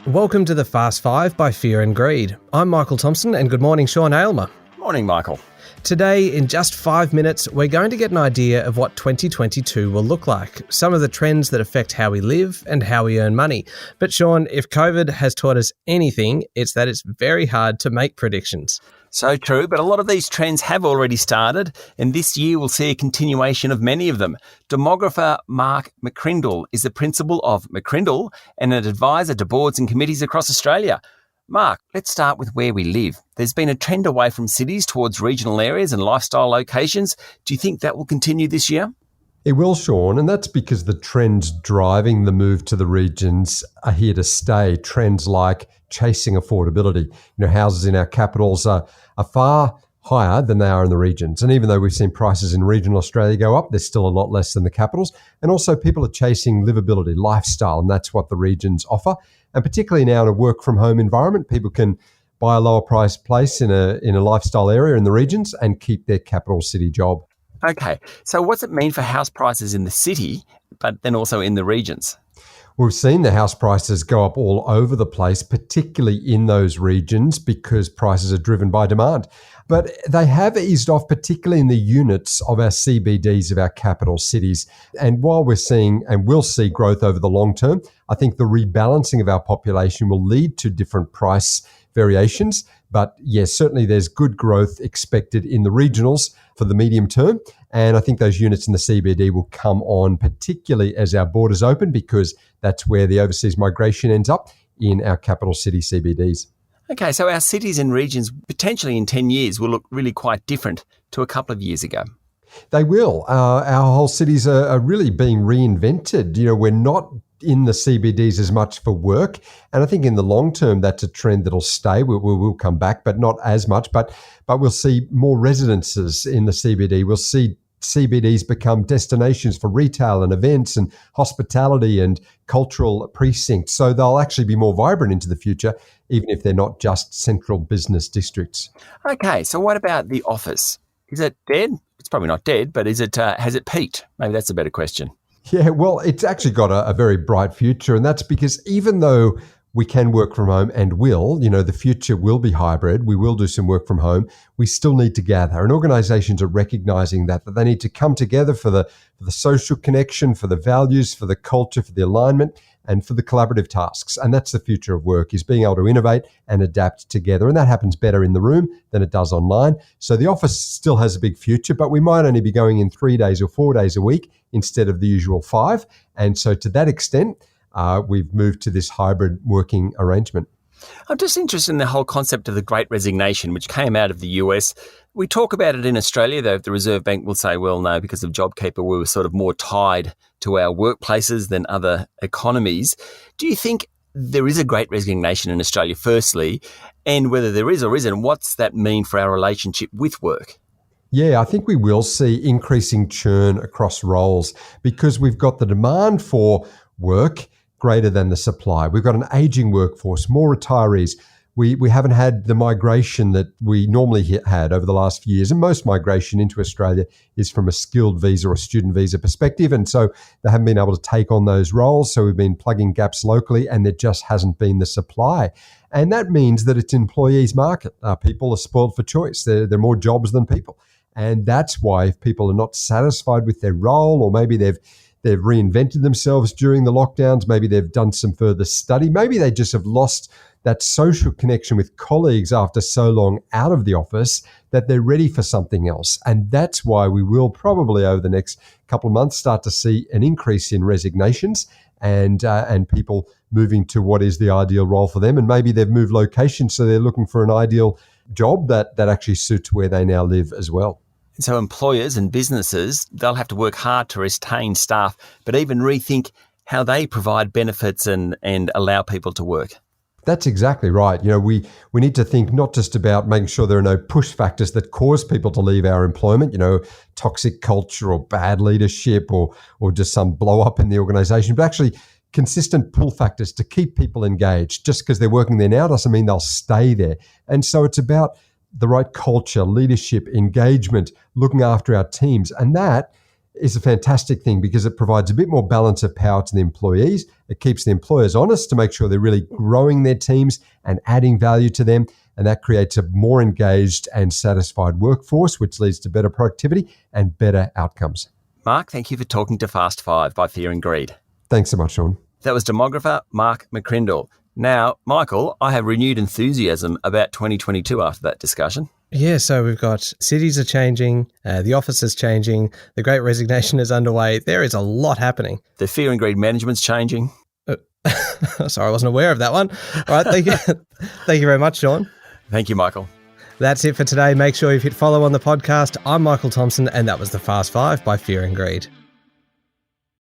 Welcome to the Fast Five by Fear and Greed. I'm Michael Thompson and good morning, Sean Aylmer. Morning, Michael. Today, in just 5 minutes, we're going to get an idea of what 2022 will look like, some of the trends that affect how we live and how we earn money. But Sean, if COVID has taught us anything, it's that it's very hard to make predictions. So true, but a lot of these trends have already started, and this year we'll see a continuation of many of them. Demographer Mark McCrindle is the principal of McCrindle and an advisor to boards and committees across Australia. Mark, let's start with where we live. There's been a trend away from cities towards regional areas and lifestyle locations. Do you think that will continue this year? It will, Sean, and that's because the trends driving the move to the regions are here to stay. Trends like chasing affordability. Houses in our capitals are far higher than they are in the regions. And even though we've seen prices in regional Australia go up, there's still a lot less than the capitals. And also people are chasing livability, lifestyle, and that's what the regions offer. And particularly now in a work from home environment, people can buy a lower priced place in a lifestyle area in the regions and keep their capital city job. Okay, so what's it mean for house prices in the city, but then also in the regions? We've seen the house prices go up all over the place, particularly in those regions because prices are driven by demand. But they have eased off, particularly in the units of our CBDs of our capital cities. And while we're seeing and will see growth over the long term, I think the rebalancing of our population will lead to different price variations. But yes, certainly there's good growth expected in the regionals for the medium term. And I think those units in the CBD will come on, particularly as our borders open, because that's where the overseas migration ends up in our capital city CBDs. Okay, so our cities and regions potentially in 10 years will look really quite different to a couple of years ago. They will. Our whole cities are really being reinvented. We're not in the CBDs as much for work. And I think in the long term, that's a trend that'll stay. We'll come back, but not as much. But we'll see more residences in the CBD. We'll see CBDs become destinations for retail and events and hospitality and cultural precincts. So they'll actually be more vibrant into the future, even if they're not just central business districts. Okay, so what about the office? Is it dead? It's probably not dead, but has it peaked? Maybe that's a better question. Yeah, well, it's actually got a very bright future, and that's because even though we can work from home and the future will be hybrid, we will do some work from home, we still need to gather. And organizations are recognizing that they need to come together for the social connection, for the values, for the culture, for the alignment, and for the collaborative tasks. And that's the future of work, is being able to innovate and adapt together. And that happens better in the room than it does online. So the office still has a big future, but we might only be going in 3 days or 4 days a week instead of the usual 5. And so to that extent, we've moved to this hybrid working arrangement. I'm just interested in the whole concept of the Great Resignation, which came out of the US. We talk about it in Australia, though. The Reserve Bank will say, well, no, because of JobKeeper, we were sort of more tied to our workplaces than other economies. Do you think there is a Great Resignation in Australia, firstly, and whether there is or isn't, what's that mean for our relationship with work? Yeah, I think we will see increasing churn across roles because we've got the demand for work greater than the supply. We've got an aging workforce, more retirees. We haven't had the migration that we normally had over the last few years. And most migration into Australia is from a skilled visa or student visa perspective. And so they haven't been able to take on those roles. So we've been plugging gaps locally and there just hasn't been the supply. And that means that it's employees' market. People are spoiled for choice. There are more jobs than people. And that's why if people are not satisfied with their role, or maybe they've reinvented themselves during the lockdowns, maybe they've done some further study, maybe they just have lost that social connection with colleagues after so long out of the office that they're ready for something else. And that's why we will probably over the next couple of months start to see an increase in resignations and people moving to what is the ideal role for them. And maybe they've moved location, so they're looking for an ideal job that actually suits where they now live as well. So employers and businesses, they'll have to work hard to retain staff, but even rethink how they provide benefits and allow people to work. That's exactly right. We need to think not just about making sure there are no push factors that cause people to leave our employment, toxic culture or bad leadership or just some blow up in the organization, but actually consistent pull factors to keep people engaged. Just because they're working there now doesn't mean they'll stay there. And so it's about the right culture, leadership, engagement, looking after our teams. And that is a fantastic thing because it provides a bit more balance of power to the employees. It keeps the employers honest to make sure they're really growing their teams and adding value to them. And that creates a more engaged and satisfied workforce, which leads to better productivity and better outcomes. Mark, thank you for talking to Fast Five by Fear and Greed. Thanks so much, Sean. That was demographer Mark McCrindle. Now, Michael, I have renewed enthusiasm about 2022 after that discussion. Yeah, so we've got cities are changing, the office is changing, the Great Resignation is underway. There is a lot happening. The Fear and Greed management's changing. Sorry, I wasn't aware of that one. All right, thank you. Thank you very much, Sean. Thank you, Michael. That's it for today. Make sure you've hit follow on the podcast. I'm Michael Thompson, and that was the Fast Five by Fear and Greed.